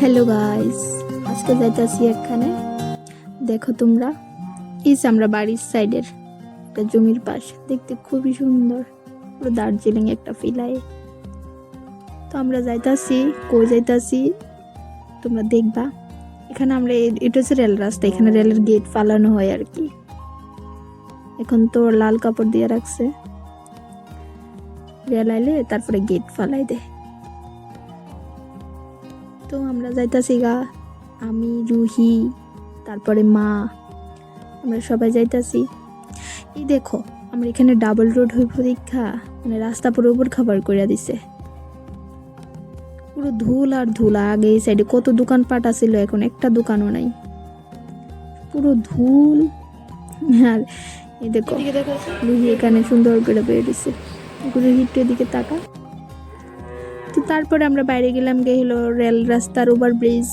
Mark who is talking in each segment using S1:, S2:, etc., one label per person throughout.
S1: Hello guys, আজকে যাইতাছি এখানে। দেখো তোমরা, এই যে আমরা বাড়ির সাইডের একটা জমির পাশ, দেখতে খুবই সুন্দর, পুরো দার্জিলিং একটা ফিল হয়। তো আমরা যাইতাছি, কই যাইতাছি তোমরা দেখবা। এখানে আমরা এটা হচ্ছে রেল রাস্তা, এখানে রেলের গেট ফালানো হয় আর কি। এখন তো লাল কাপড় দিয়ে রাখছে, রেল আইলে তারপরে গেট ফালাই দেয়। তো আমরা যাইতাছি গা, আমি, রুহি, তারপরে মা, আমরা সবাই যাইতাছি। এই দেখো, আমরা এখানে ডাবল রোড হই পরীক্ষা, মানে রাস্তা পুরো উপর খাবার করে দিছে, পুরো ধুল আর ধুল। আগে এই সাইডে কত দোকানপাট আছিল, এখন একটা দোকানও নাই, পুরো ধুল। আর এই দেখো রুহি এখানে সুন্দর করে বের দিছে, রুহির এদিকে তাকা। তো তারপরে আমরা বাইরে গেলাম, হলো রেল রাস্তার ওভার ব্রিজ।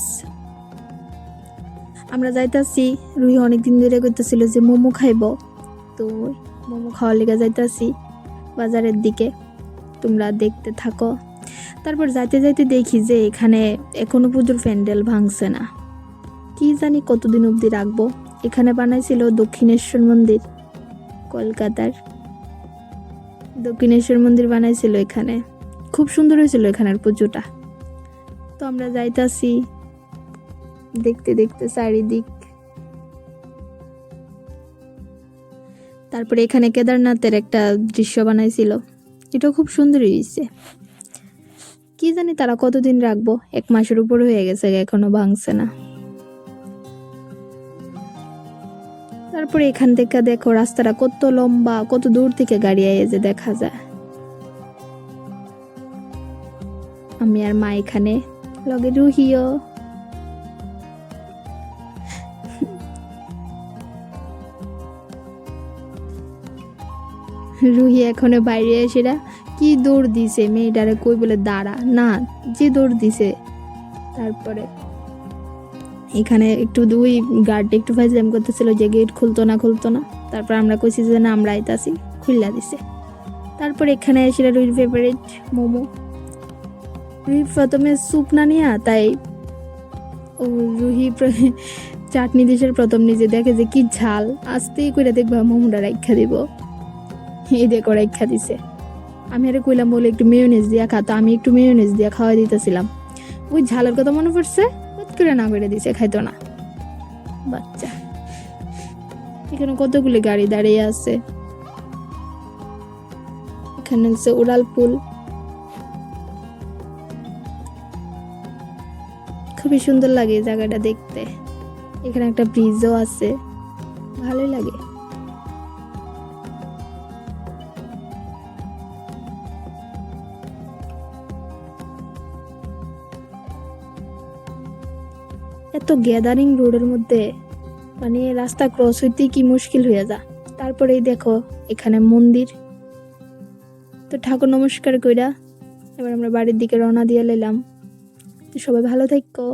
S1: আমরা যাইতাছি, রুহি অনেকদিন ধরে কইতাছিল যে মোমো খাইব, তো মোমো খাওয়ার লেগে যাইতাছি বাজারের দিকে, তোমরা দেখতে থাকো। তারপর যাইতে যাইতে দেখি যে এখানে এখনো পুজোর প্যান্ডেল ভাঙছে না, কি জানি কতদিন অবধি রাখবো। এখানে বানাইছিল দক্ষিণেশ্বর মন্দির, কলকাতার দক্ষিণেশ্বর মন্দির বানাইছিল এখানে, খুব সুন্দর হয়েছিল এখানের পুজোটা। তো আমরা যাইতাছি দেখতে দেখতে চারিদিক। তারপরে এখানে কেদারনাথের একটা দৃশ্য বানাইছিল, এটা খুব সুন্দর হয়েছে। কি জানি তারা কতদিন রাখবো, 1 মাসের উপর হয়ে গেছে, এখনো ভাঙছে না। তারপরে এখান থেকে দেখো রাস্তাটা কত লম্বা, কত দূর থেকে গাড়ি আইয়ে যে দেখা যায়। আমি আর মা এখানে, লগে রুহিও। রুহি এখনো বাইরে এসেরা কি দৌড় দিছে, মেয়েটারে কই বলে দাঁড়া না, যে দৌড় দিছে। তারপরে এখানে একটু দুই গার্ড একটু ফাইজলাম করতেছিল যে গেট খুলতো না। তারপর আমরা কইছি যে না, আমরা আইতাছি, খুললা দিছে। তারপর এখানে এসে রুহির ফেভারিট মোমো। রুহি প্রথমে স্যুপ না নিয়া, তাই রুহি চাটনি দেশের প্রথম নিজে দেখে যে কি ঝাল, আস্তেই করে দেখবা মোমোটা রাইখা দিব, এই দেখো রাইখা দিছে। আমি আরে কইলাম বলে একটু মেয়োনেজ দিয়া খা, তো আমি একটু মেয়োনেজ দিয়া খাওয়া দিতেছিলাম, ওই ঝালের কথা মনে পড়ছে, করে না করে দিছে, খাইতো না বাচ্চা। এখানে কতগুলি গাড়ি দাঁড়িয়ে আছে, এখানে হচ্ছে উড়াল পুল, খুবই সুন্দর লাগে এই জায়গাটা দেখতে। এখানে একটা ব্রিজও আছে, ভালোই লাগে। এত গ্যাদারিং রোডের মধ্যে, মানে রাস্তা ক্রস হইতে কি মুশকিল হয়ে যা। তারপরেই দেখো এখানে মন্দির। তো ঠাকুর নমস্কার কইরা এবার আমরা বাড়ির দিকে রওনা দিয়ে লাইলাম। তো সবাই ভালো থাকো।